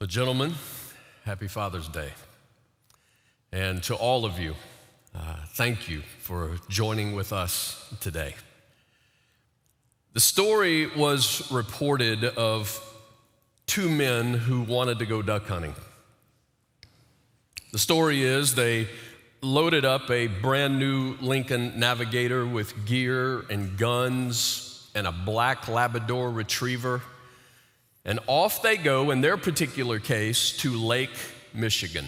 Well, gentlemen, happy Father's Day. And to all of you, thank you for joining with us today. The story was reported of two men who wanted to go duck hunting. The story is they loaded up a brand new Lincoln Navigator with gear and guns and a black Labrador Retriever. And off they go, in their particular case, to Lake Michigan.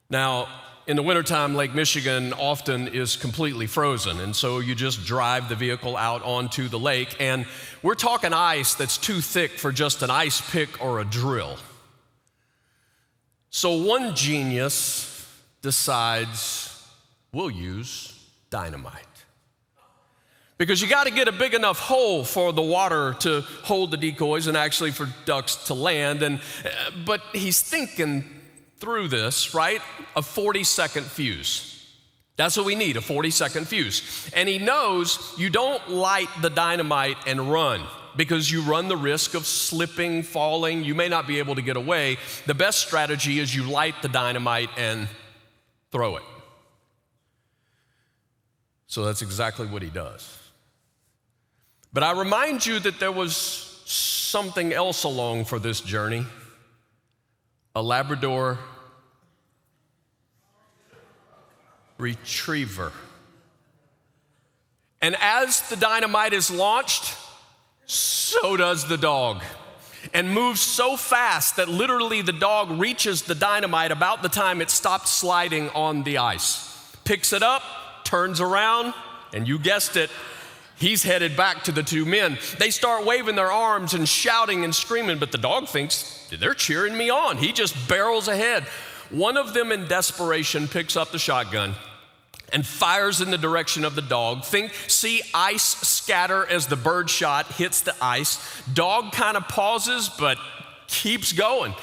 Now, in the wintertime, Lake Michigan often is completely frozen, and so you just drive the vehicle out onto the lake, and we're talking ice that's too thick for just an ice pick or a drill. So one genius decides we'll use dynamite. Because you got to get a big enough hole for the water to hold the decoys and actually for ducks to land. But he's thinking through this, right? A 40-second fuse. That's what we need, a 40-second fuse. And he knows you don't light the dynamite and run because you run the risk of slipping, falling. You may not be able to get away. The best strategy is you light the dynamite and throw it. So that's exactly what he does. But I remind you that there was something else along for this journey, a Labrador Retriever. And as the dynamite is launched, so does the dog, and moves so fast that literally the dog reaches the dynamite about the time it stopped sliding on the ice, picks it up, turns around, and you guessed it, he's headed back to the two men. They start waving their arms and shouting and screaming, but the dog thinks they're cheering me on. He just barrels ahead. One of them in desperation picks up the shotgun and fires in the direction of the dog. See ice scatter as the bird shot hits the ice. Dog kind of pauses, but keeps going.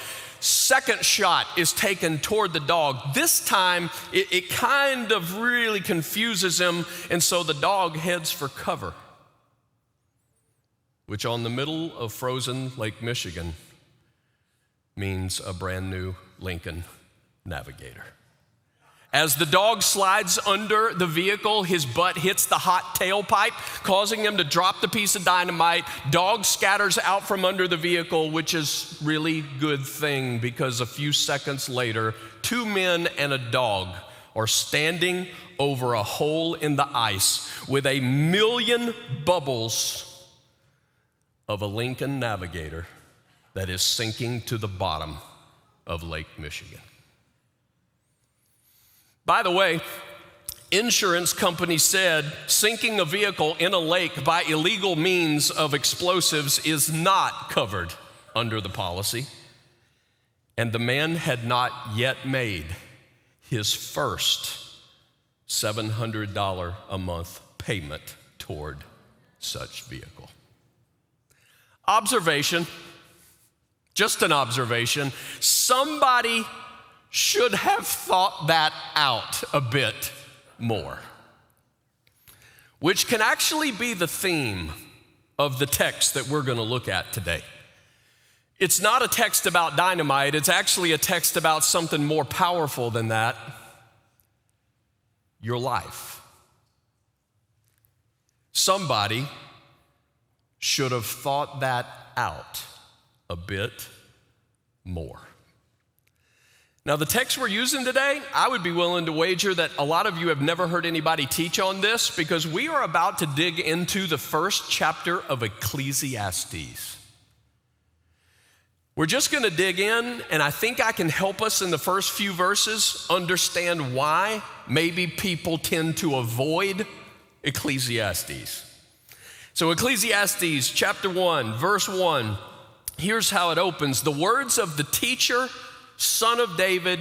Second shot is taken toward the dog. This time, it kind of really confuses him, and so the dog heads for cover, which on the middle of frozen Lake Michigan means a brand new Lincoln Navigator. As the dog slides under the vehicle, his butt hits the hot tailpipe, causing him to drop the piece of dynamite. Dog scatters out from under the vehicle, which is really good thing because a few seconds later, two men and a dog are standing over a hole in the ice with a million bubbles of a Lincoln Navigator that is sinking to the bottom of Lake Michigan. By the way, insurance company said sinking a vehicle in a lake by illegal means of explosives is not covered under the policy. And the man had not yet made his first $700 a month payment toward such vehicle. Observation, just an observation, somebody should have thought that out a bit more, which can actually be the theme of the text that we're going to look at today. It's not a text about dynamite, it's actually a text about something more powerful than that, your life. Somebody should have thought that out a bit more. Now, the text we're using today, I would be willing to wager that a lot of you have never heard anybody teach on this because we are about to dig into the first chapter of Ecclesiastes. We're just going to dig in, and I think I can help us in the first few verses understand why maybe people tend to avoid Ecclesiastes. So Ecclesiastes chapter 1, verse 1, here's how it opens. The words of the teacher, son of David,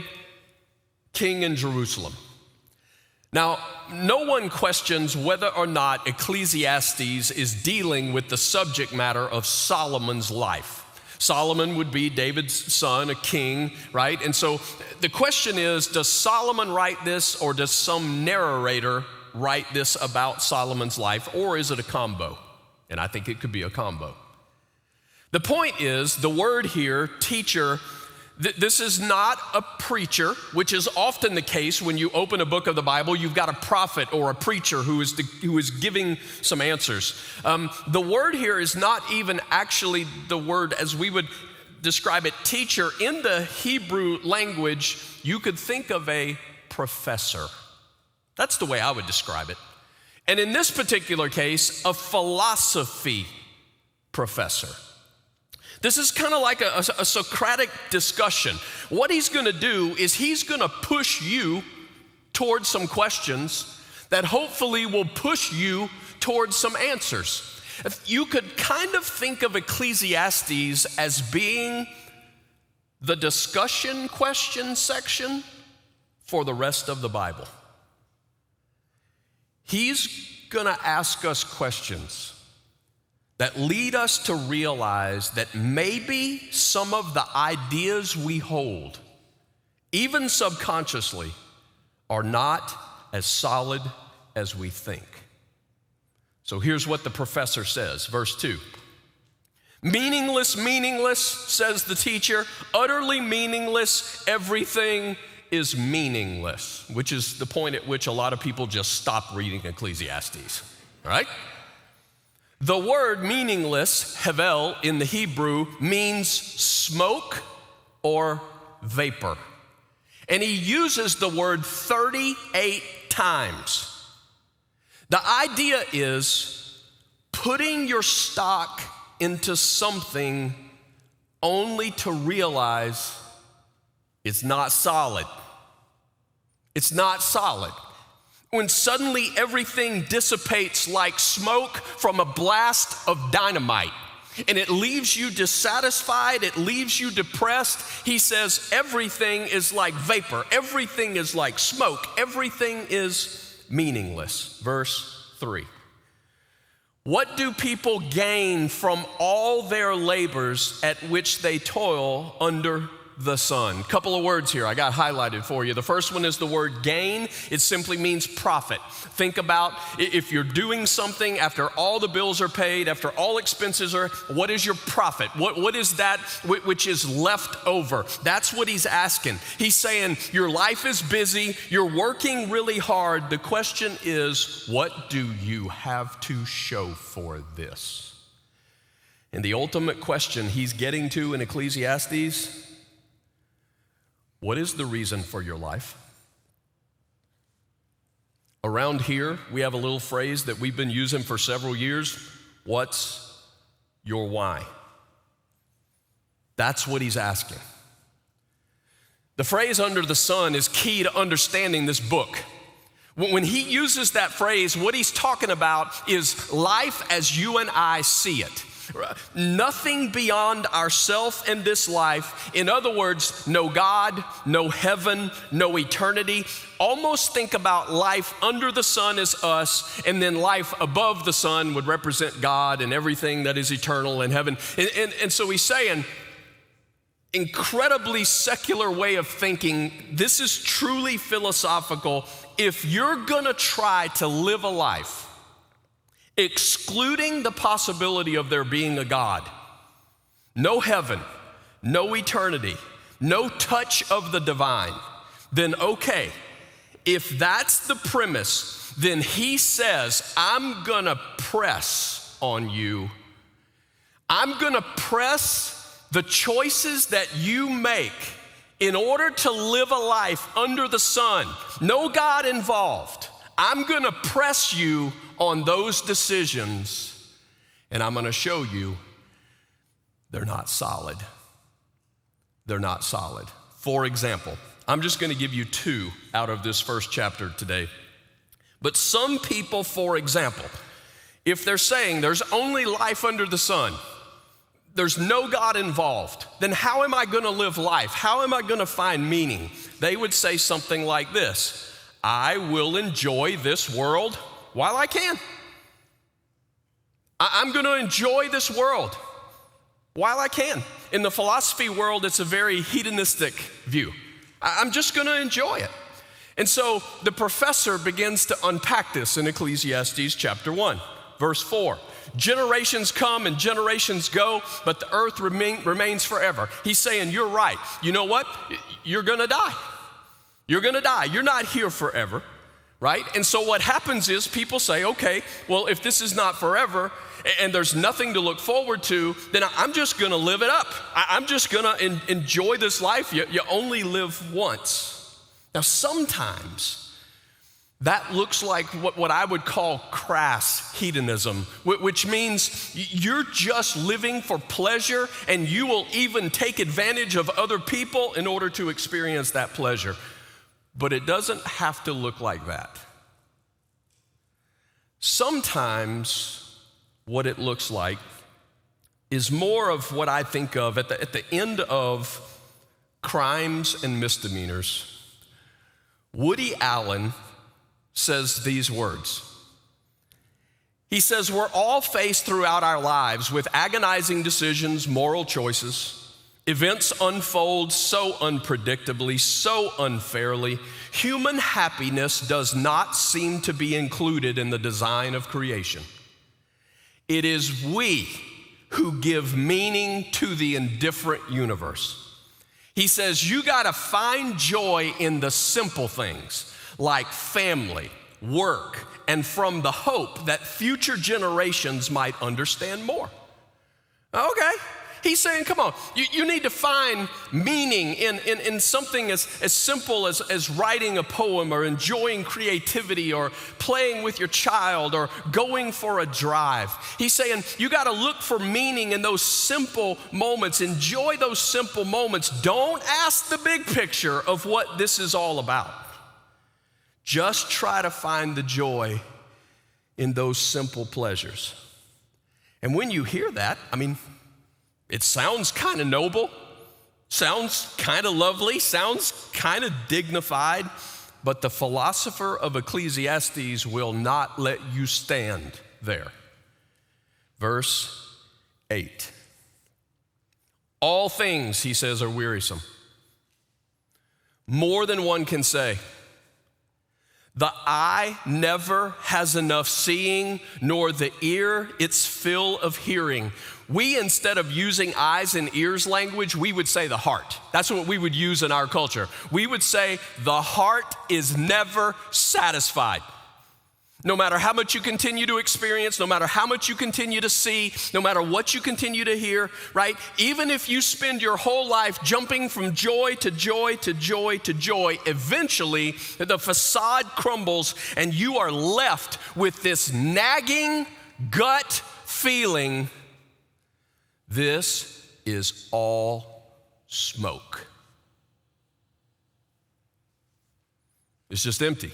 king in Jerusalem. Now, no one questions whether or not Ecclesiastes is dealing with the subject matter of Solomon's life. Solomon would be David's son, a king, right? And so the question is, does Solomon write this or does some narrator write this about Solomon's life, or is it a combo? And I think it could be a combo. The point is, the word here, teacher, this is not a preacher, which is often the case when you open a book of the Bible. You've got a prophet or a preacher who is giving some answers. The word here is not even actually the word as we would describe it, teacher. In the Hebrew language, you could think of a professor. That's the way I would describe it. And in this particular case, a philosophy professor. This is kind of like a Socratic discussion. What he's going to do is he's going to push you towards some questions that hopefully will push you towards some answers. You could kind of think of Ecclesiastes as being the discussion question section for the rest of the Bible. He's going to ask us questions that lead us to realize that maybe some of the ideas we hold, even subconsciously, are not as solid as we think. So here's what the professor says, verse 2. Meaningless, meaningless, says the teacher, utterly meaningless, everything is meaningless, which is the point at which a lot of people just stop reading Ecclesiastes, all right? The word meaningless, hevel, in the Hebrew means smoke or vapor. And he uses the word 38 times. The idea is putting your stock into something only to realize it's not solid. It's not solid. When suddenly everything dissipates like smoke from a blast of dynamite, and it leaves you dissatisfied, it leaves you depressed, he says everything is like vapor, everything is like smoke, everything is meaningless. Verse 3. What do people gain from all their labors at which they toil under the sun? Couple of words here I got highlighted for you. The first one is the word gain. It simply means profit. Think about if you're doing something after all the bills are paid, after all expenses are, what is your profit? What is that which is left over? That's what he's asking. He's saying your life is busy, you're working really hard. The question is, what do you have to show for this? And the ultimate question he's getting to in Ecclesiastes, what is the reason for your life? Around here, we have a little phrase that we've been using for several years. What's your why? That's what he's asking. The phrase under the sun is key to understanding this book. When he uses that phrase, what he's talking about is life as you and I see it. Nothing beyond ourself and this life. In other words, no God, no heaven, no eternity. Almost think about life under the sun as us, and then life above the sun would represent God and everything that is eternal in heaven. And so he's saying, incredibly secular way of thinking. This is truly philosophical. If you're gonna try to live a life excluding the possibility of there being a God, no heaven, no eternity, no touch of the divine, then okay, if that's the premise, then he says, I'm gonna press on you. I'm gonna press the choices that you make in order to live a life under the sun, no God involved. I'm gonna press you on those decisions, and I'm gonna show you they're not solid. They're not solid. For example, I'm just gonna give you two out of this first chapter today. But some people, for example, if they're saying there's only life under the sun, there's no God involved, then how am I gonna live life? How am I gonna find meaning? They would say something like this: I will enjoy this world while I can. I'm gonna enjoy this world while I can. In the philosophy world, it's a very hedonistic view. I'm just gonna enjoy it. And so the professor begins to unpack this in Ecclesiastes chapter 1, verse 4. Generations come and generations go, but the earth remains forever. He's saying, you're right. You know what? You're gonna die. You're gonna die. You're not here forever, right? And so what happens is people say, okay, well, if this is not forever and there's nothing to look forward to, then I'm just gonna live it up. I'm just gonna enjoy this life. You only live once. Now, sometimes that looks like what I would call crass hedonism, which means you're just living for pleasure and you will even take advantage of other people in order to experience that pleasure. But it doesn't have to look like that. Sometimes what it looks like is more of what I think of at the end of Crimes and Misdemeanors. Woody Allen says these words. He says, we're all faced throughout our lives with agonizing decisions, moral choices. Events unfold so unpredictably, so unfairly. Human happiness does not seem to be included in the design of creation. It is we who give meaning to the indifferent universe. He says, you gotta find joy in the simple things, like family, work, and from the hope that future generations might understand more. Okay, he's saying, come on, you need to find meaning in something as simple as writing a poem or enjoying creativity or playing with your child or going for a drive. He's saying you gotta look for meaning in those simple moments. Enjoy those simple moments. Don't ask the big picture of what this is all about. Just try to find the joy in those simple pleasures. And when you hear that, I mean, it sounds kind of noble, sounds kind of lovely, sounds kind of dignified, but the philosopher of Ecclesiastes will not let you stand there. Verse 8. All things, he says, are wearisome. More than one can say. The eye never has enough seeing, nor the ear its fill of hearing. We, instead of using eyes and ears language, we would say the heart. That's what we would use in our culture. We would say the heart is never satisfied. No matter how much you continue to experience, no matter how much you continue to see, no matter what you continue to hear, right? Even if you spend your whole life jumping from joy to joy to joy to joy, eventually the facade crumbles and you are left with this nagging gut feeling. This is all smoke. It's just empty.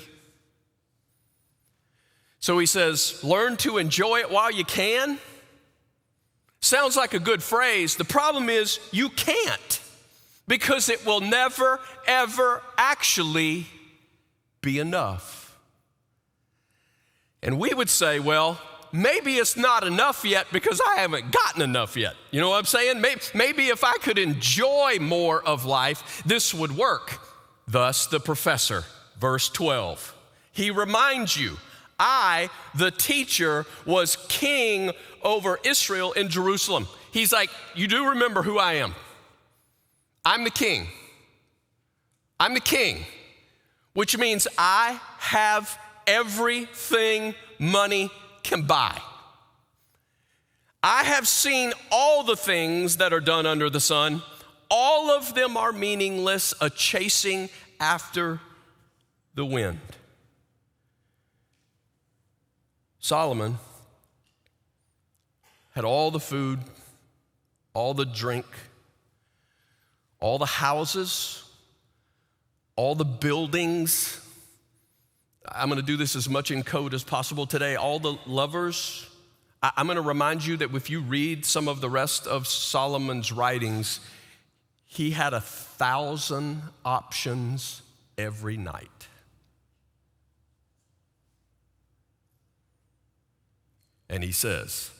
So he says, learn to enjoy it while you can. Sounds like a good phrase. The problem is you can't, because it will never, ever actually be enough. And we would say, well, maybe it's not enough yet because I haven't gotten enough yet. You know what I'm saying? Maybe if I could enjoy more of life, this would work. Thus, the professor, verse 12, he reminds you, I, the teacher, was king over Israel in Jerusalem. He's like, you do remember who I am. I'm the king. I'm the king, which means I have everything money can buy. I have seen all the things that are done under the sun. All of them are meaningless, a chasing after the wind. Solomon had all the food, all the drink, all the houses, all the buildings. I'm going to do this as much in code as possible today. All the lovers. I'm going to remind you that if you read some of the rest of Solomon's writings, he had 1,000 options every night. And he says,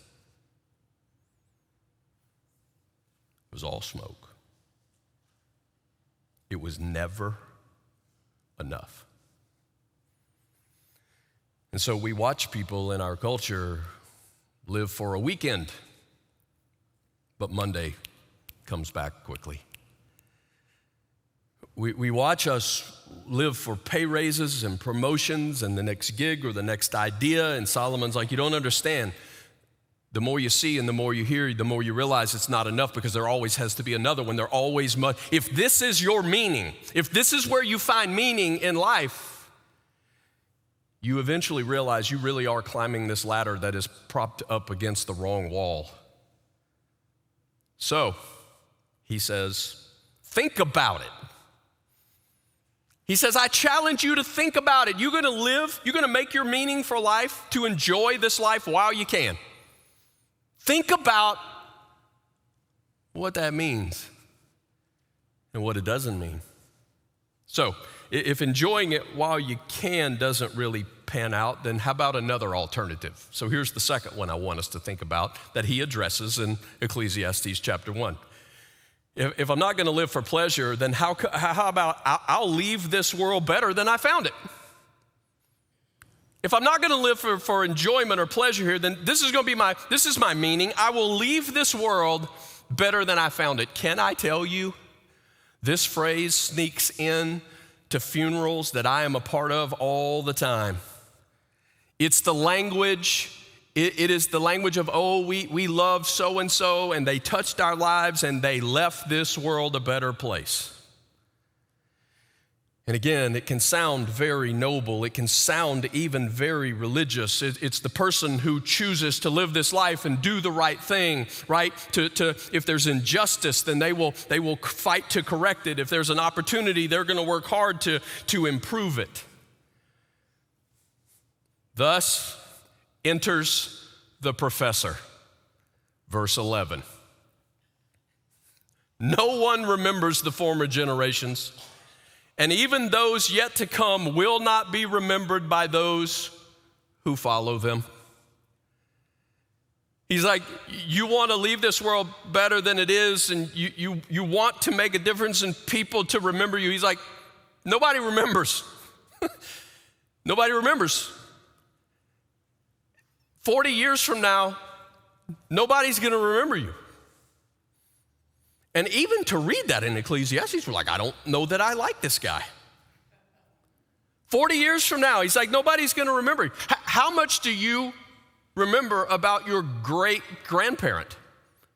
it was all smoke. It was never enough. And so we watch people in our culture live for a weekend, but Monday comes back quickly. We watch us live for pay raises and promotions and the next gig or the next idea, and Solomon's like, you don't understand. The more you see and the more you hear, the more you realize it's not enough, because there always has to be another one. There always must. If this is your meaning, if this is where you find meaning in life, you eventually realize you really are climbing this ladder that is propped up against the wrong wall. So, he says, think about it. He says, I challenge you to think about it. You're going to live, you're going to make your meaning for life, to enjoy this life while you can. Think about what that means and what it doesn't mean. So, if enjoying it while you can doesn't really pan out, then how about another alternative? So here's the second one I want us to think about that he addresses in Ecclesiastes chapter 1. If I'm not going to live for pleasure, then how about I'll leave this world better than I found it? If I'm not going to live for enjoyment or pleasure here, then this is my meaning. I will leave this world better than I found it. Can I tell you, this phrase sneaks in to funerals that I am a part of all the time. It's the language. It is the language of, we love so-and-so, and they touched our lives, and they left this world a better place. And again, it can sound very noble. It can sound even very religious. It's the person who chooses to live this life and do the right thing, right? If there's injustice, then they will fight to correct it. If there's an opportunity, they're going to work hard to improve it. Thus enters the professor, verse 11. No one remembers the former generations, and even those yet to come will not be remembered by those who follow them. He's like, you want to leave this world better than it is, and you want to make a difference in people to remember you. He's like, nobody remembers. Nobody remembers. 40 years from now, nobody's going to remember you. And even to read that in Ecclesiastes, we're like, I don't know that I like this guy. 40 years from now, he's like, nobody's going to remember you. How much do you remember about your great-grandparent?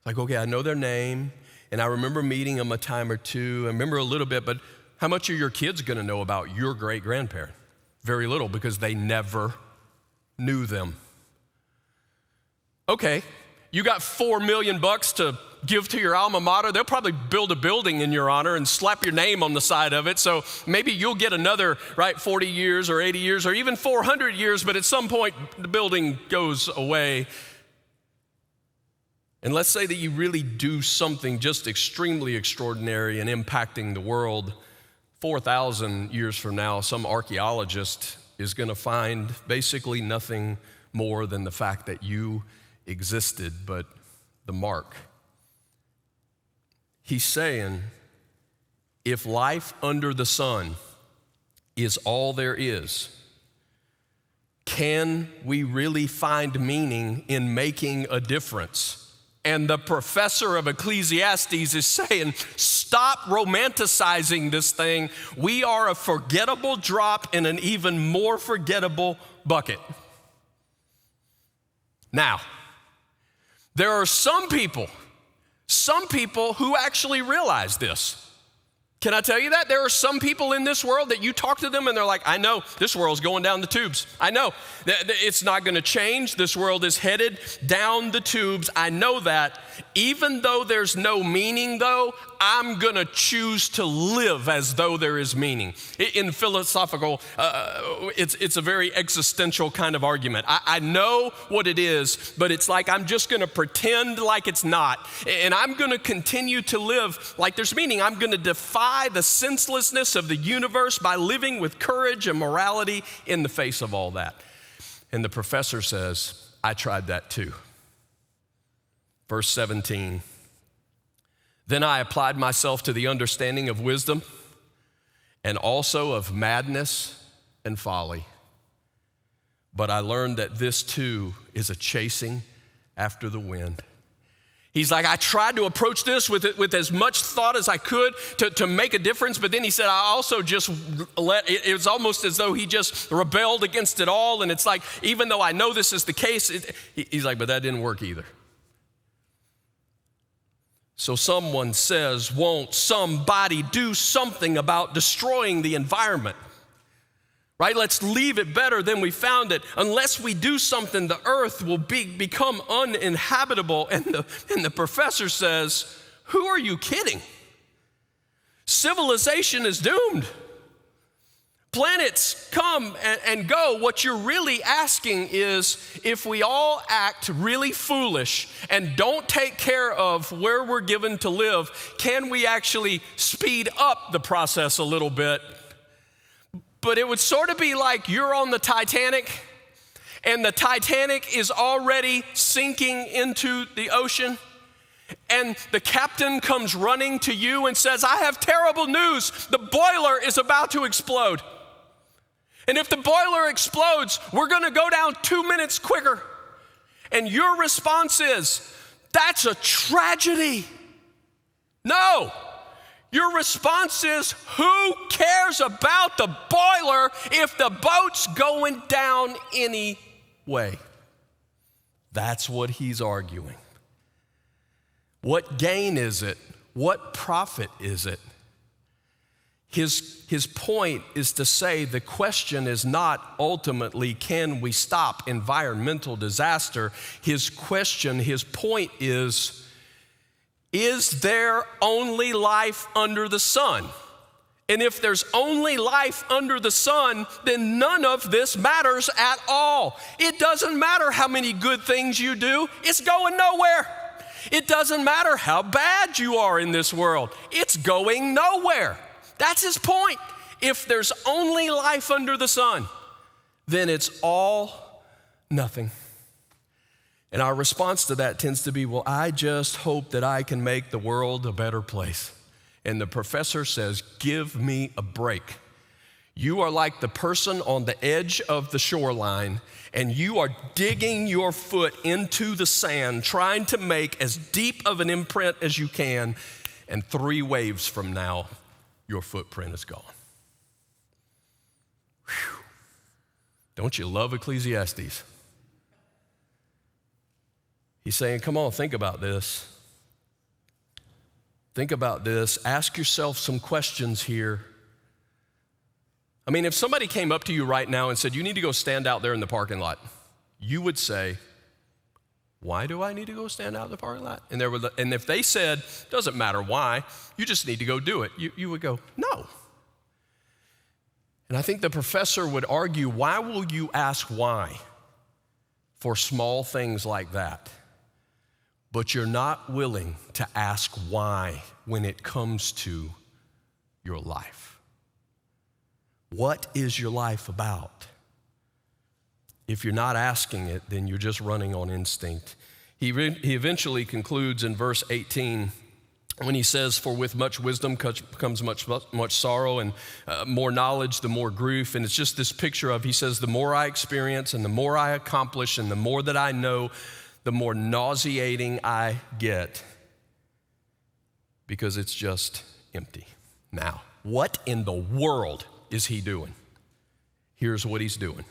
Like, okay, I know their name, and I remember meeting them a time or two. I remember a little bit, but how much are your kids going to know about your great-grandparent? Very little, because they never knew them. Okay, you got $4 million to give to your alma mater. They'll probably build a building in your honor and slap your name on the side of it. So maybe you'll get another, 40 years or 80 years or even 400 years, but at some point the building goes away. And let's say that you really do something just extremely extraordinary and impacting the world. 4,000 years from now, some archaeologist is going to find basically nothing more than the fact that you existed, but the mark. He's saying, if life under the sun is all there is, can we really find meaning in making a difference? And the professor of Ecclesiastes is saying, stop romanticizing this thing. We are a forgettable drop in an even more forgettable bucket. Now, there are some people who actually realize this. Can I tell you that? There are some people in this world that you talk to them and they're like, I know this world's going down the tubes. I know it's not going to change. This world is headed down the tubes. I know that. Even though there's no meaning, though, I'm going to choose to live as though there is meaning. In philosophical, it's a very existential kind of argument. I know what it is, but it's like I'm just going to pretend like it's not. And I'm going to continue to live like there's meaning. I'm going to defy the senselessness of the universe by living with courage and morality in the face of all that. And the professor says, I tried that too. Verse 17, then I applied myself to the understanding of wisdom and also of madness and folly. But I learned that this too is a chasing after the wind. He's like, I tried to approach this with as much thought as I could to make a difference, but then he said, I also just it was almost as though he just rebelled against it all, and it's like, even though I know this is the case, he's like, but that didn't work either. So someone says, won't somebody do something about destroying the environment? Right? Let's leave it better than we found it. Unless we do something, the earth will become uninhabitable. And the professor says, who are you kidding? Civilization is doomed. Planets come and go. What you're really asking is, if we all act really foolish and don't take care of where we're given to live, can we actually speed up the process a little bit? But it would sort of be like you're on the Titanic and the Titanic is already sinking into the ocean, and the captain comes running to you and says, I have terrible news. The boiler is about to explode. And if the boiler explodes, we're going to go down 2 minutes quicker. And your response is, that's a tragedy. No. Your response is, who cares about the boiler if the boat's going down anyway? That's what he's arguing. What gain is it? What profit is it? His point is to say the question is not ultimately, can we stop environmental disaster? His point is there only life under the sun? And if there's only life under the sun, then none of this matters at all. It doesn't matter how many good things you do, it's going nowhere. It doesn't matter how bad you are in this world, it's going nowhere. That's his point. If there's only life under the sun, then it's all nothing. And our response to that tends to be, well, I just hope that I can make the world a better place. And the professor says, give me a break. You are like the person on the edge of the shoreline, and you are digging your foot into the sand, trying to make as deep of an imprint as you can, and 3 waves from now, your footprint is gone. Whew. Don't you love Ecclesiastes? He's saying, come on, think about this. Think about this. Ask yourself some questions here. I mean, if somebody came up to you right now and said, you need to go stand out there in the parking lot, you would say, why do I need to go stand out in the parking lot? And if they said, doesn't matter why, you just need to go do it, you would go, no. And I think the professor would argue, why will you ask why for small things like that? But you're not willing to ask why when it comes to your life. What is your life about? If you're not asking it, then you're just running on instinct. He eventually concludes in verse 18 when he says, for with much wisdom comes much sorrow, and more knowledge, the more grief. And it's just this picture of, he says, the more I experience and the more I accomplish and the more that I know, the more nauseating I get, because it's just empty. Now, what in the world is he doing? Here's what he's doing.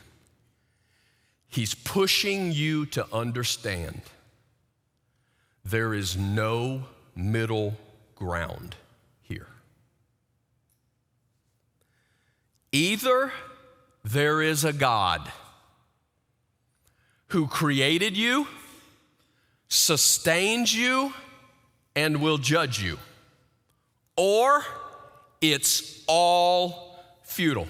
He's pushing you to understand there is no middle ground here. Either there is a God who created you, sustains you, and will judge you, or it's all futile.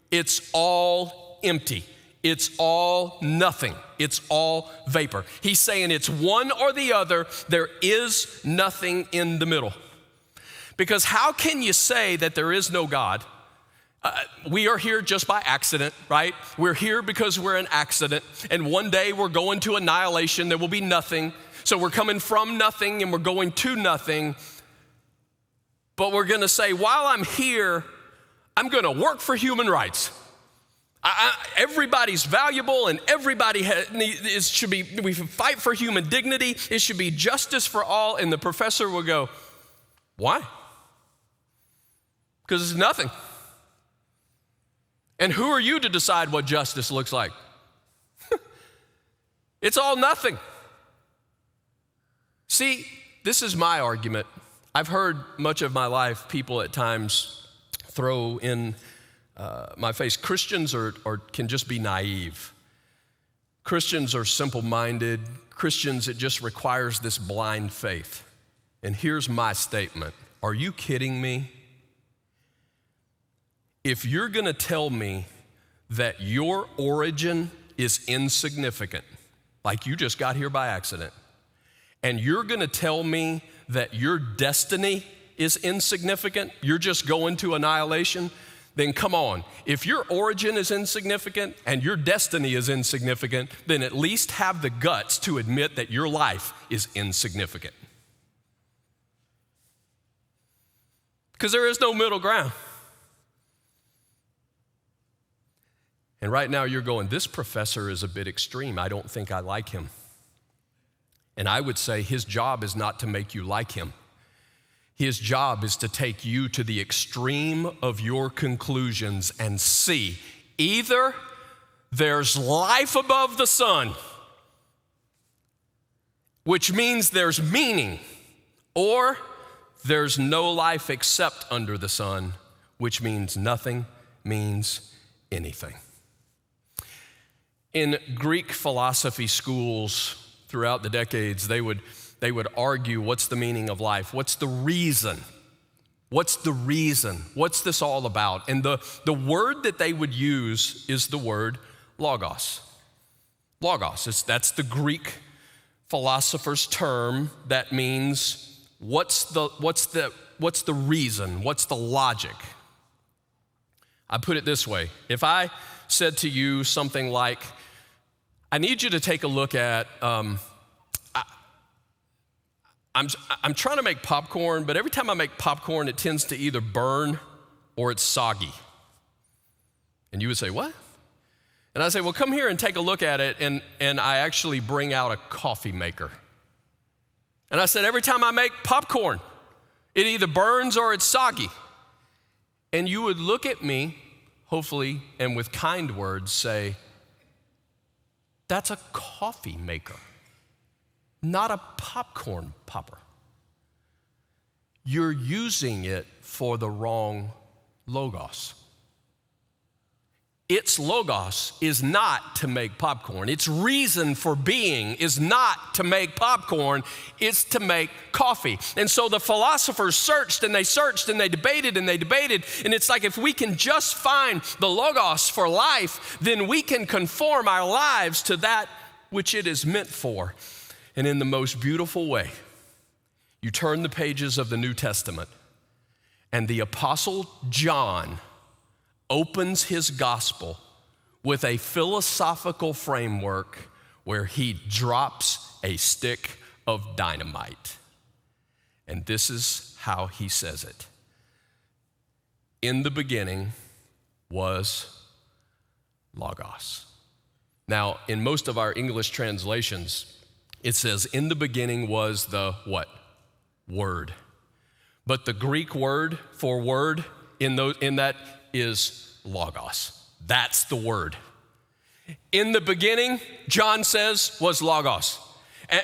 It's all empty. It's all nothing. It's all vapor. He's saying it's one or the other. There is nothing in the middle. Because how can you say that there is no God? We are here just by accident, right? We're here because we're an accident, and one day we're going to annihilation. There will be nothing. So we're coming from nothing and we're going to nothing. But we're going to say, while I'm here, I'm going to work for human rights. Everybody's valuable, and everybody we fight for human dignity. It should be justice for all. And the professor will go, why? Because it's nothing. And who are you to decide what justice looks like? It's all nothing. See, this is my argument. I've heard much of my life people at times throw in my face. Christians can just be naive. Christians are simple-minded. Christians, it just requires this blind faith. And here's my statement. Are you kidding me? If you're going to tell me that your origin is insignificant, like you just got here by accident, and you're going to tell me that your destiny is insignificant, you're just going to annihilation, then come on. If your origin is insignificant and your destiny is insignificant, then at least have the guts to admit that your life is insignificant. Because there is no middle ground. And right now you're going, this professor is a bit extreme. I don't think I like him. And I would say his job is not to make you like him. His job is to take you to the extreme of your conclusions and see either there's life above the sun, which means there's meaning, or there's no life except under the sun, which means nothing means anything. In Greek philosophy schools throughout the decades, they would argue, what's the meaning of life? What's the reason? What's the reason? What's this all about? And the word that they would use is the word logos. Logos, that's the Greek philosopher's term that means what's the reason? What's the logic? I put it this way. If I said to you something like, I need you to take a look at, I'm trying to make popcorn, but every time I make popcorn, it tends to either burn or it's soggy. And you would say, what? And I say, well, come here and take a look at it, and I actually bring out a coffee maker. And I said, every time I make popcorn, it either burns or it's soggy. And you would look at me, hopefully, and with kind words say, that's a coffee maker, not a popcorn popper. You're using it for the wrong logos. Its logos is not to make popcorn. Its reason for being is not to make popcorn, it's to make coffee. And so the philosophers searched and they debated, and it's like if we can just find the logos for life, then we can conform our lives to that which it is meant for. And in the most beautiful way, you turn the pages of the New Testament, and the Apostle John opens his gospel with a philosophical framework where he drops a stick of dynamite. And this is how he says it. In the beginning was Logos. Now, in most of our English translations, it says, in the beginning was the what? Word. But the Greek word for word in that is logos. That's the word. In the beginning, John says, was logos.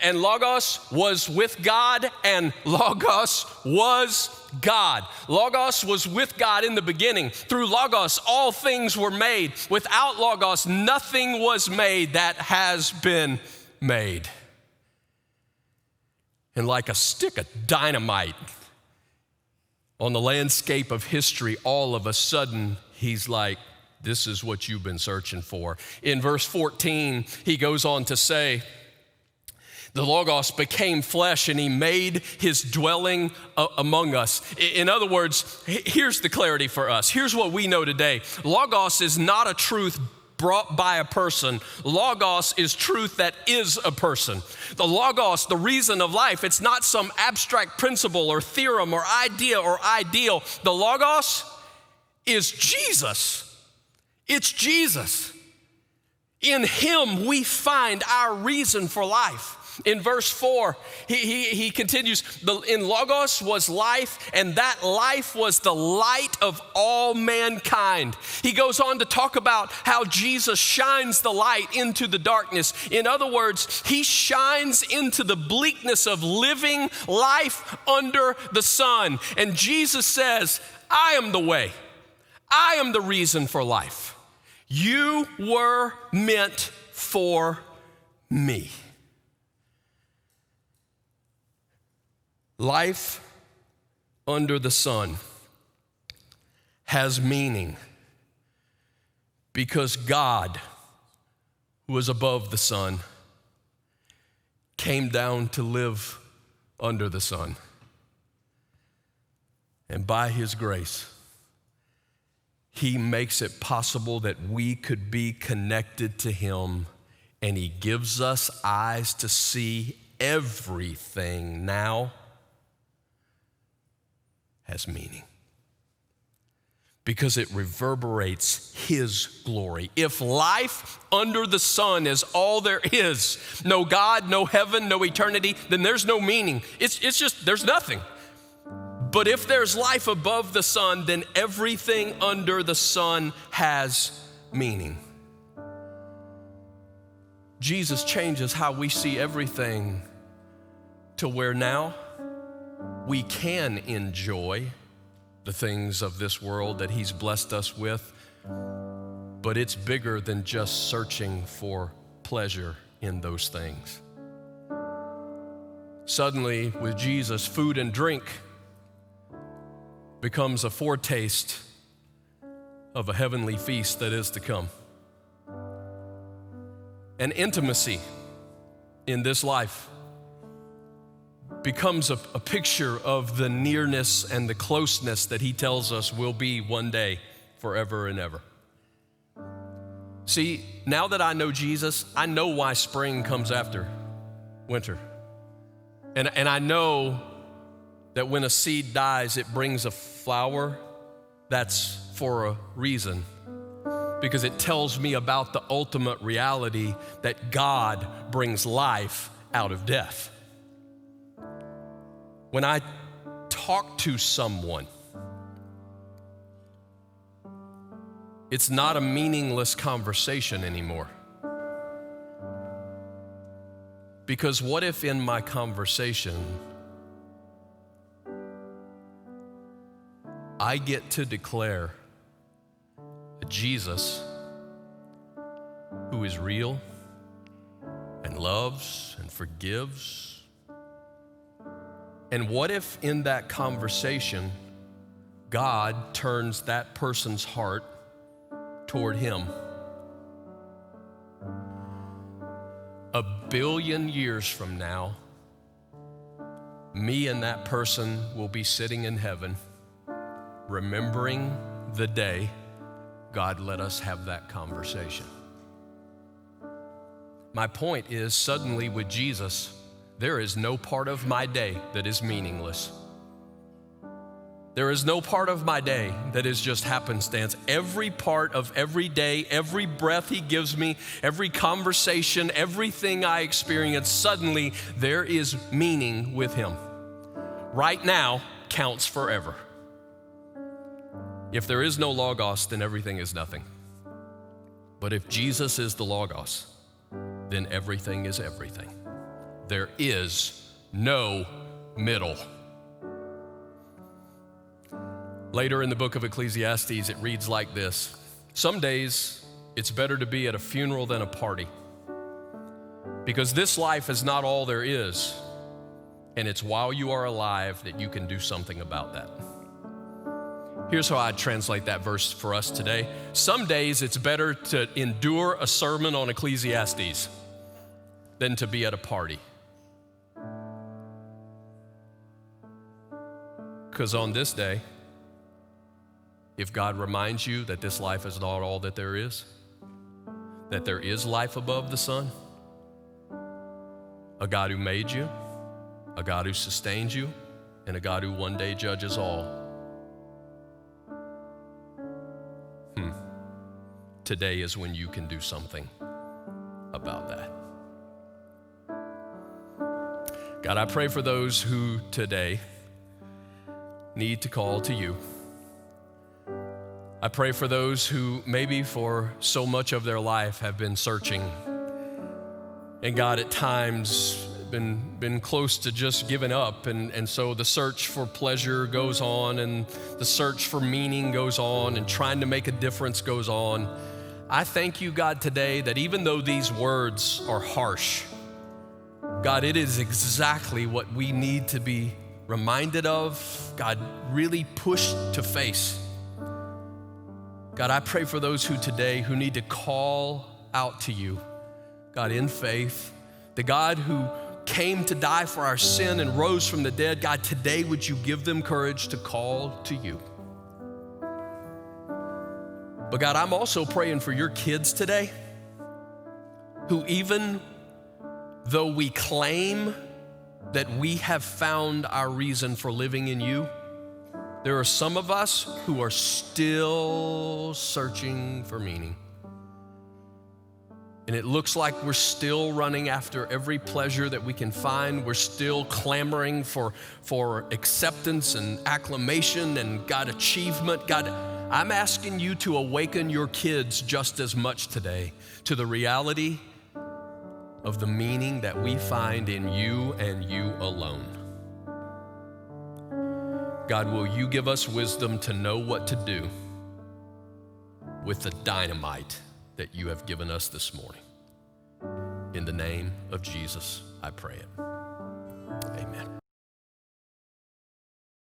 And logos was with God, and logos was God. Logos was with God in the beginning. Through logos, all things were made. Without logos, nothing was made that has been made. And like a stick of dynamite on the landscape of history, all of a sudden, he's like, this is what you've been searching for. In verse 14, he goes on to say, the Logos became flesh and he made his dwelling among us. In other words, here's the clarity for us. Here's what we know today. Logos is not a truth brought by a person. Logos is truth that is a person. The Logos, the reason of life, it's not some abstract principle or theorem or idea or ideal. The Logos is Jesus. It's Jesus. In him we find our reason for life. In verse 4, he continues, in Logos was life, and that life was the light of all mankind. He goes on to talk about how Jesus shines the light into the darkness. In other words, he shines into the bleakness of living life under the sun. And Jesus says, I am the way. I am the reason for life. You were meant for me. Life under the sun has meaning because God, who is above the sun, came down to live under the sun. And by his grace, he makes it possible that we could be connected to him, and he gives us eyes to see everything now has meaning because it reverberates his glory. If life under the sun is all there is, no God, no heaven, no eternity, then there's no meaning. It's just, there's nothing. But if there's life above the sun, then everything under the sun has meaning. Jesus changes how we see everything to where now we can enjoy the things of this world that he's blessed us with, but it's bigger than just searching for pleasure in those things. Suddenly, with Jesus, food and drink becomes a foretaste of a heavenly feast that is to come. And intimacy in this life becomes a picture of the nearness and the closeness that he tells us will be one day, forever and ever. See, now that I know Jesus, I know why spring comes after winter. And I know that when a seed dies, it brings a flower. That's for a reason, because it tells me about the ultimate reality that God brings life out of death. When I talk to someone, it's not a meaningless conversation anymore. Because what if in my conversation, I get to declare a Jesus who is real and loves and forgives? And what if in that conversation, God turns that person's heart toward him? 1 billion years from now, me and that person will be sitting in heaven, remembering the day God let us have that conversation. My point is, suddenly with Jesus, there is no part of my day that is meaningless. There is no part of my day that is just happenstance. Every part of every day, every breath he gives me, every conversation, everything I experience, suddenly there is meaning with him. Right now counts forever. If there is no Logos, then everything is nothing. But if Jesus is the Logos, then everything is everything. There is no middle. Later in the book of Ecclesiastes, it reads like this: some days it's better to be at a funeral than a party, because this life is not all there is, and it's while you are alive that you can do something about that. Here's how I translate that verse for us today. Some days it's better to endure a sermon on Ecclesiastes than to be at a party. Because on this day, if God reminds you that this life is not all that there is, that there is life above the sun, a God who made you, a God who sustains you, and a God who one day judges all. today is when you can do something about that. God, I pray for those who today need to call to you. I pray for those who maybe for so much of their life have been searching, and God, at times been close to just giving up, and so the search for pleasure goes on, and the search for meaning goes on, and trying to make a difference goes on. I thank you, God, today that even though these words are harsh, God, it is exactly what we need to be reminded of, God, really pushed to face. God, I pray for those who today who need to call out to you, God, in faith, the God who came to die for our sin and rose from the dead. God, today would you give them courage to call to you. But God, I'm also praying for your kids today who, even though we claim that we have found our reason for living in you, there are some of us who are still searching for meaning. And it looks like we're still running after every pleasure that we can find. We're still clamoring for acceptance and acclamation and, God, achievement. God, I'm asking you to awaken your kids just as much today to the reality of the meaning that we find in you and you alone. God, will you give us wisdom to know what to do with the dynamite that you have given us this morning? In the name of Jesus, I pray it. Amen.